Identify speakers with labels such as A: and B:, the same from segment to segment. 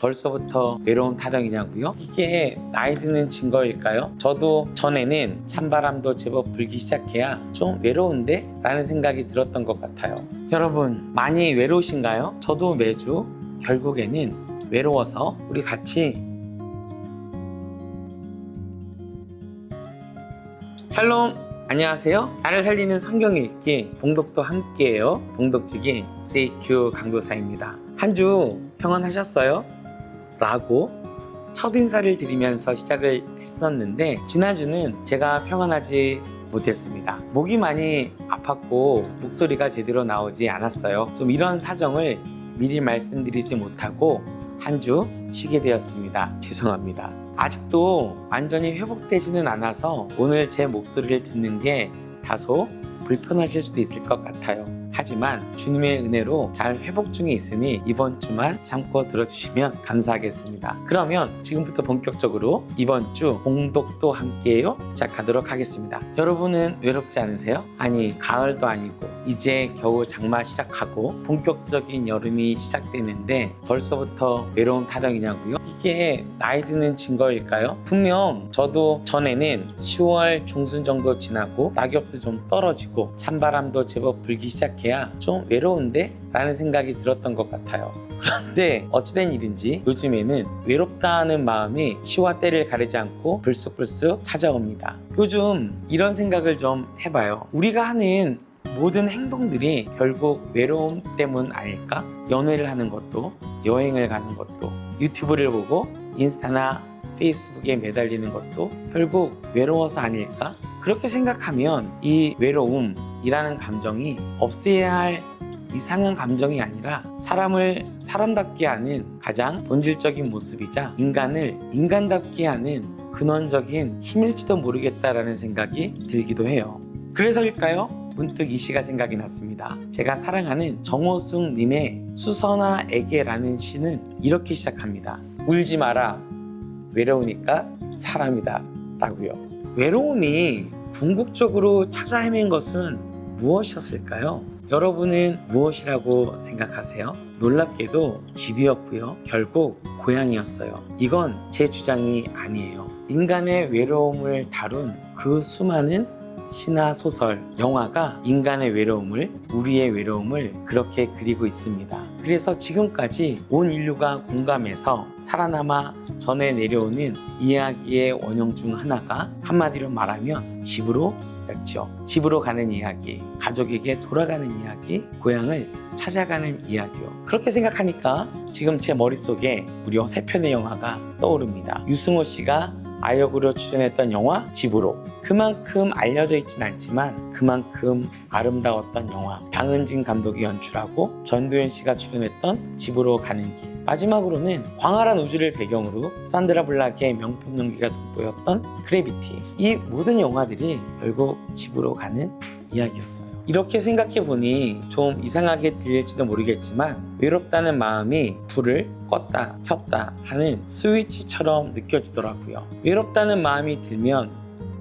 A: 벌써부터 외로운 타령이냐고요? 이게 나이 드는 증거일까요? 저도 전에는 찬바람도 제법 불기 시작해야 좀 외로운데? 라는 생각이 들었던 것 같아요. 여러분 많이 외로우신가요? 저도 매주 결국에는 외로워서 우리 같이 샬롬! 안녕하세요. 나를 살리는 성경 읽기 봉독도 함께해요. 봉독지기 CQ 강도사입니다. 한 주 평안하셨어요? 라고 첫인사를 드리면서 시작을 했었는데 지난주는 제가 평안하지 못했습니다. 목이 많이 아팠고 목소리가 제대로 나오지 않았어요. 좀 이런 사정을 미리 말씀드리지 못하고 한 주 쉬게 되었습니다. 죄송합니다. 아직도 완전히 회복되지는 않아서 오늘 제 목소리를 듣는 게 다소 불편하실 수도 있을 것 같아요. 하지만 주님의 은혜로 잘 회복 중에 있으니 이번 주만 참고 들어주시면 감사하겠습니다. 그러면 지금부터 본격적으로 이번 주 봉독도 함께해요 시작하도록 하겠습니다. 여러분은 외롭지 않으세요? 아니 가을도 아니고 이제 겨우 장마 시작하고 본격적인 여름이 시작되는데 벌써부터 외로운 타령이냐고요? 이게 나이 드는 증거일까요? 분명 저도 전에는 10월 중순 정도 지나고 낙엽도 좀 떨어지고 찬바람도 제법 불기 시작해야 좀 외로운데? 라는 생각이 들었던 것 같아요. 그런데 어찌된 일인지 요즘에는 외롭다는 마음이 시와 때를 가리지 않고 불쑥불쑥 찾아옵니다. 요즘 이런 생각을 좀 해봐요. 우리가 하는 모든 행동들이 결국 외로움 때문 아닐까? 연애를 하는 것도, 여행을 가는 것도, 유튜브를 보고 인스타나 페이스북에 매달리는 것도 결국 외로워서 아닐까? 그렇게 생각하면 이 외로움이라는 감정이 없애야 할 이상한 감정이 아니라 사람을 사람답게 하는 가장 본질적인 모습이자 인간을 인간답게 하는 근원적인 힘일지도 모르겠다라는 생각이 들기도 해요. 그래서일까요? 문득 이 시가 생각이 났습니다. 제가 사랑하는 정호숙 님의 수선화에게라는 시는 이렇게 시작합니다. 울지 마라. 외로우니까 사람이다. 라고요. 외로움이 궁극적으로 찾아 헤맨 것은 무엇이었을까요? 여러분은 무엇이라고 생각하세요? 놀랍게도 집이었고요. 결국 고향이었어요. 이건 제 주장이 아니에요. 인간의 외로움을 다룬 그 수많은 시나 소설, 영화가 인간의 외로움을, 우리의 외로움을 그렇게 그리고 있습니다. 그래서 지금까지 온 인류가 공감해서 살아남아 전해 내려오는 이야기의 원형 중 하나가 한마디로 말하면 집으로 였죠. 집으로 가는 이야기, 가족에게 돌아가는 이야기, 고향을 찾아가는 이야기요. 그렇게 생각하니까 지금 제 머릿속에 무려 3편의 영화가 떠오릅니다. 유승호 씨가 아역으로 출연했던 영화 집으로. 그만큼 알려져 있진 않지만 그만큼 아름다웠던 영화. 방은진 감독이 연출하고 전도연 씨가 출연했던 집으로 가는 길. 마지막으로는 광활한 우주를 배경으로 산드라 블락의 명품 연기가 돋보였던 그래비티. 이 모든 영화들이 결국 집으로 가는 이야기였어요. 이렇게 생각해보니 좀 이상하게 들릴지도 모르겠지만 외롭다는 마음이 불을 껐다 켰다 하는 스위치처럼 느껴지더라고요. 외롭다는 마음이 들면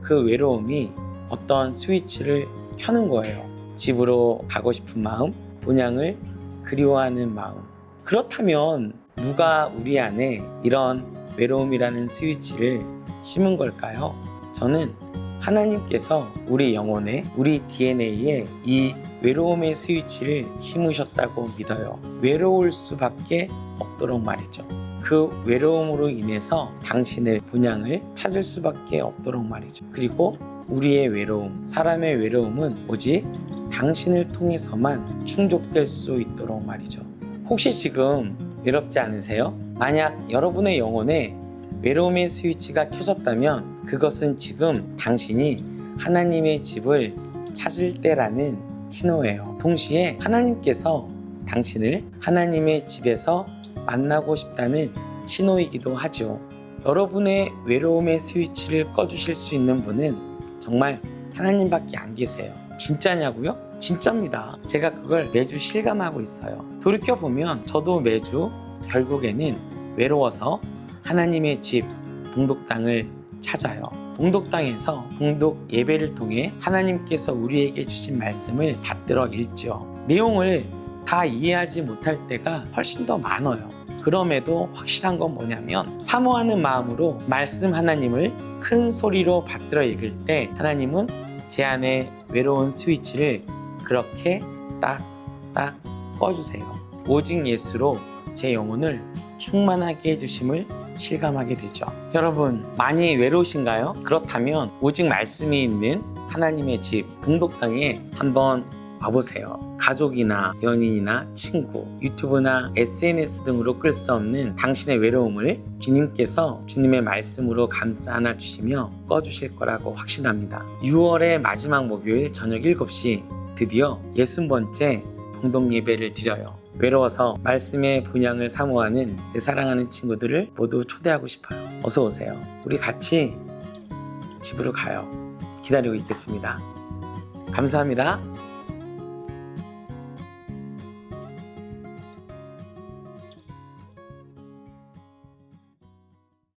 A: 그 외로움이 어떤 스위치를 켜는 거예요. 집으로 가고 싶은 마음, 본향을 그리워하는 마음. 그렇다면 누가 우리 안에 이런 외로움이라는 스위치를 심은 걸까요? 저는 하나님께서 우리 영혼에, 우리 DNA에 이 외로움의 스위치를 심으셨다고 믿어요. 외로울 수밖에 없도록 말이죠. 그 외로움으로 인해서 당신의 본향을 찾을 수밖에 없도록 말이죠. 그리고 우리의 외로움, 사람의 외로움은 오직 당신을 통해서만 충족될 수 있도록 말이죠. 혹시 지금 외롭지 않으세요? 만약 여러분의 영혼에 외로움의 스위치가 켜졌다면 그것은 지금 당신이 하나님의 집을 찾을 때라는 신호예요. 동시에 하나님께서 당신을 하나님의 집에서 만나고 싶다는 신호이기도 하죠. 여러분의 외로움의 스위치를 꺼주실 수 있는 분은 정말 하나님밖에 안 계세요. 진짜냐고요? 진짜입니다. 제가 그걸 매주 실감하고 있어요. 돌이켜보면 저도 매주 결국에는 외로워서 하나님의 집, 봉독당을 찾아요. 봉독당에서 봉독 예배를 통해 하나님께서 우리에게 주신 말씀을 받들어 읽죠. 내용을 다 이해하지 못할 때가 훨씬 더 많아요. 그럼에도 확실한 건 뭐냐면 사모하는 마음으로 말씀 하나님을 큰 소리로 받들어 읽을 때 하나님은 제 안에 외로운 스위치를 그렇게 딱딱 꺼주세요. 오직 예수로 제 영혼을 충만하게 해주심을 실감하게 되죠. 여러분 많이 외로우신가요? 그렇다면 오직 말씀이 있는 하나님의 집 봉독당에 한번 와보세요. 가족이나 연인이나 친구, 유튜브나 SNS 등으로 끌 수 없는 당신의 외로움을 주님께서 주님의 말씀으로 감싸 안아주시며 꺼주실 거라고 확신합니다. 6월의 마지막 목요일 저녁 7시 드디어 60번째 봉독 예배를 드려요. 외로워서 말씀의 분향을 사모하는 내 사랑하는 친구들을 모두 초대하고 싶어요. 어서 오세요. 우리 같이 집으로 가요. 기다리고 있겠습니다. 감사합니다.